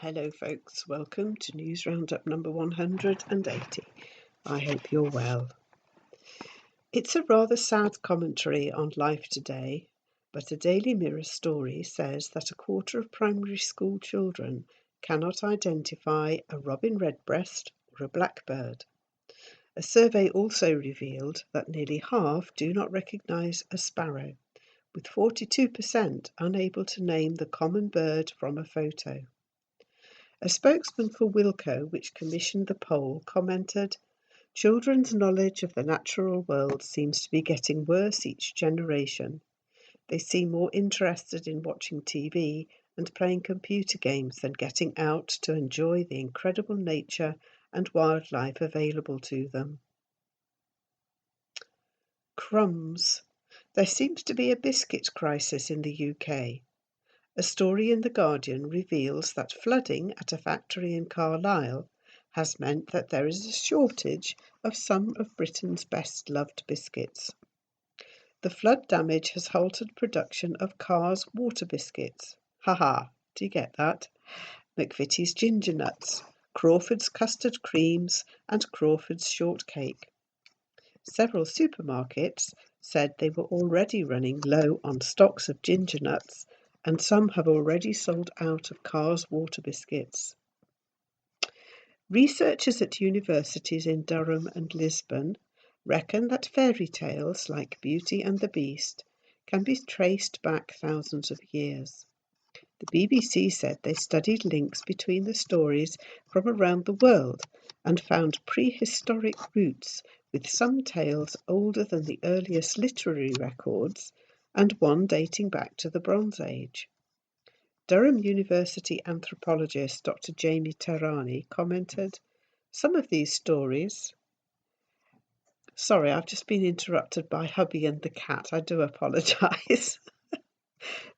Hello folks, welcome to News Roundup number 180. I hope you're well. It's a rather sad commentary on life today, but a Daily Mirror story says that a quarter of primary school children cannot identify a robin redbreast or a blackbird. A survey also revealed that nearly half do not recognise a sparrow, with 42% unable to name the common bird from a photo. A spokesman for Wilco, which commissioned the poll, commented, "Children's knowledge of the natural world seems to be getting worse each generation. They seem more interested in watching TV and playing computer games than getting out to enjoy the incredible nature and wildlife available to them." Crumbs. There seems to be a biscuit crisis in the UK. A story in The Guardian reveals that flooding at a factory in Carlisle has meant that there is a shortage of some of Britain's best-loved biscuits. The flood damage has halted production of Carr's water biscuits. Haha, do you get that? McVitie's ginger nuts, Crawford's custard creams and Crawford's shortcake. Several supermarkets said they were already running low on stocks of ginger nuts, and some have already sold out of Carr's water biscuits. Researchers at universities in Durham and Lisbon reckon that fairy tales like Beauty and the Beast can be traced back thousands of years. The BBC said they studied links between the stories from around the world and found prehistoric roots, with some tales older than the earliest literary records and one dating back to the Bronze Age. Durham University anthropologist Dr. Jamie Terrani commented, "Some of these stories..." Sorry, I've just been interrupted by hubby and the cat. I do apologise.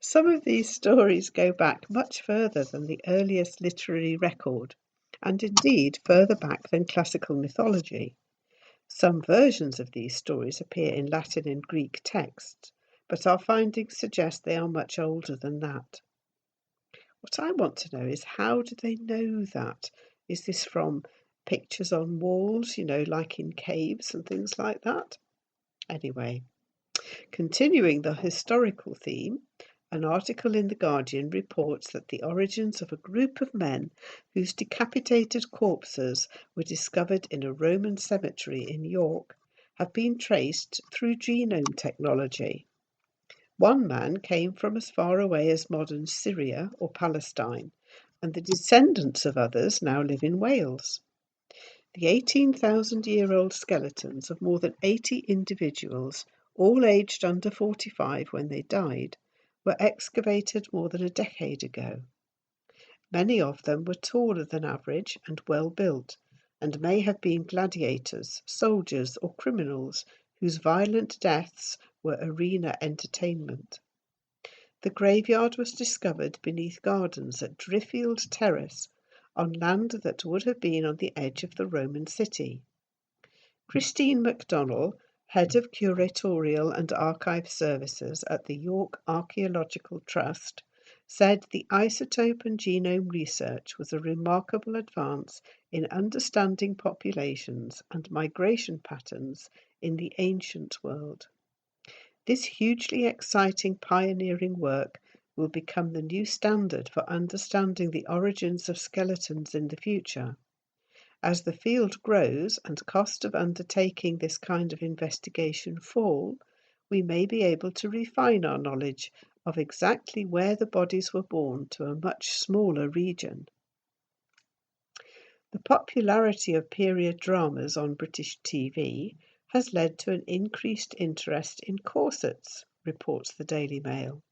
Some of these stories go back much further than the earliest literary record, and indeed further back than classical mythology. Some versions of these stories appear in Latin and Greek texts, but our findings suggest they are much older than that. What I want to know is, how do they know that? Is this from pictures on walls, like in caves and things like that? Anyway, continuing the historical theme, an article in The Guardian reports that the origins of a group of men whose decapitated corpses were discovered in a Roman cemetery in York have been traced through genome technology. One man came from as far away as modern Syria or Palestine, and the descendants of others now live in Wales. The 18,000-year-old skeletons of more than 80 individuals, all aged under 45 when they died, were excavated more than a decade ago. Many of them were taller than average and well built, and may have been gladiators, soldiers, or criminals whose violent deaths were arena entertainment. The graveyard was discovered beneath gardens at Driffield Terrace, on land that would have been on the edge of the Roman city. Christine MacDonnell, head of curatorial and archive services at the York Archaeological Trust, said the isotope and genome research was a remarkable advance in understanding populations and migration patterns in the ancient world. This hugely exciting pioneering work will become the new standard for understanding the origins of skeletons in the future. As the field grows and cost of undertaking this kind of investigation fall, we may be able to refine our knowledge of exactly where the bodies were borne to a much smaller region. The popularity of period dramas on British TV has led to an increased interest in corsets, reports the Daily Mail.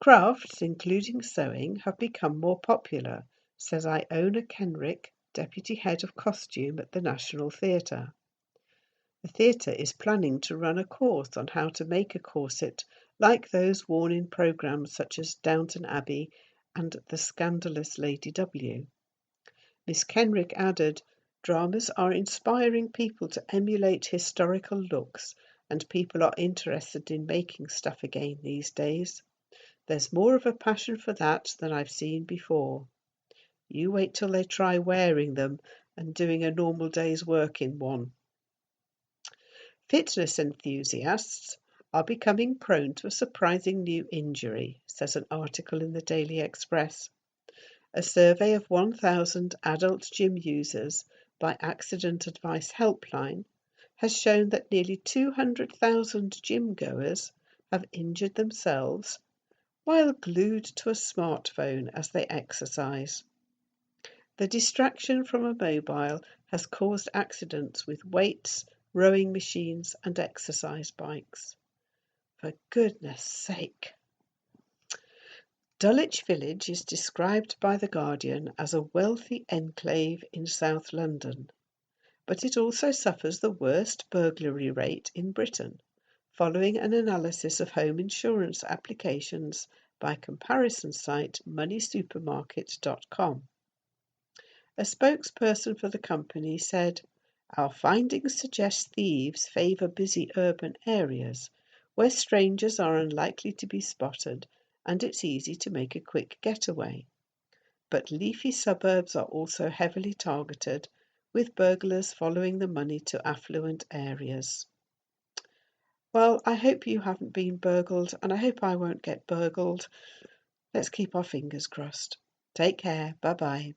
Crafts, including sewing, have become more popular, says Iona Kenrick, Deputy Head of Costume at the National Theatre. The theatre is planning to run a course on how to make a corset like those worn in programmes such as Downton Abbey and The Scandalous Lady W. Miss Kenrick added, "Dramas are inspiring people to emulate historical looks, and people are interested in making stuff again these days. There's more of a passion for that than I've seen before. You wait till they try wearing them and doing a normal day's work in one. Fitness enthusiasts are becoming prone to a surprising new injury, says an article in the Daily Express. A survey of 1,000 adult gym users by Accident Advice Helpline has shown that nearly 200,000 gym goers have injured themselves while glued to a smartphone as they exercise. The distraction from a mobile has caused accidents with weights, rowing machines and exercise bikes. For goodness sake! Dulwich Village is described by The Guardian as a wealthy enclave in South London, but it also suffers the worst burglary rate in Britain, following an analysis of home insurance applications by comparison site moneysupermarket.com. A spokesperson for the company said, "Our findings suggest thieves favour busy urban areas where strangers are unlikely to be spotted and it's easy to make a quick getaway. But leafy suburbs are also heavily targeted, with burglars following the money to affluent areas." Well, I hope you haven't been burgled, and I hope I won't get burgled. Let's keep our fingers crossed. Take care. Bye bye.